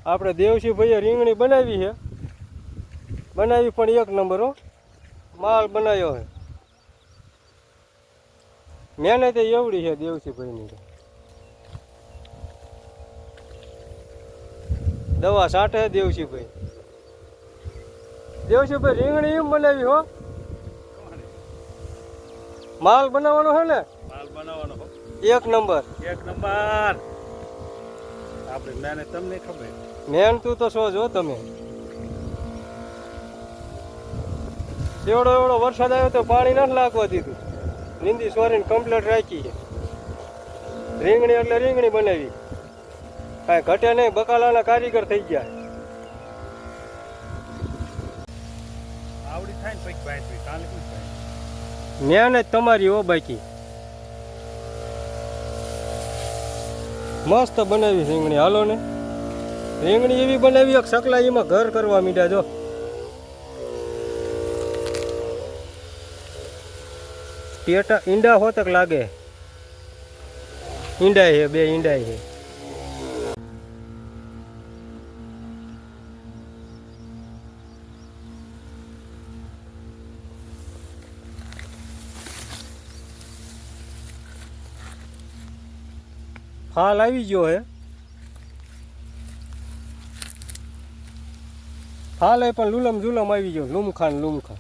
આપણે દેવસીભાઈએ રીંગણી બનાવી છે, બનાવી પણ એક નંબર હો, માલ બનાવ્યો છે. મહેનત એવડી છે દેવસીભાઈની. દવા છાંટે દેવસીભાઈ. દેવસીભાઈ રીંગણી એમ બનાવી હો, માલ બનાવવાનો છે ને, માલ બનાવવાનો એક નંબર. એક નંબર. આપણે મહેનત તમને ખબર. મહેનતું તો છો જો તમે. એવડો વરસાદ આવ્યો તો પાણી નથી લાગવા દીધું, નીંદી સોરીને કમ્પ્લેટ રાખી છે. રીંગણી એટલે રીંગણી બનાવી, કાંઈ ઘટે નહીં, બકાલાના કારીગર થઈ ગયા. આવડી થાય ને પછી ભાઈ કાલે શું થાય. મહેનત તમારી હો બાકી. મસ્ત બનાવી રીંગણી. હાલો ને, રીંગણી એવી બનાવી એક સકલાઈમાં ઘર કરવા મીડ્યા જો. પેટા ઈંડા હોતક લાગે. ઈંડાય છે, બે ઈંડાય છે. ફાલ આવી ગયો હે. ફાલ પણ લુલમ ઝુલમ આવી ગયો, લૂમખા ને લૂમખા.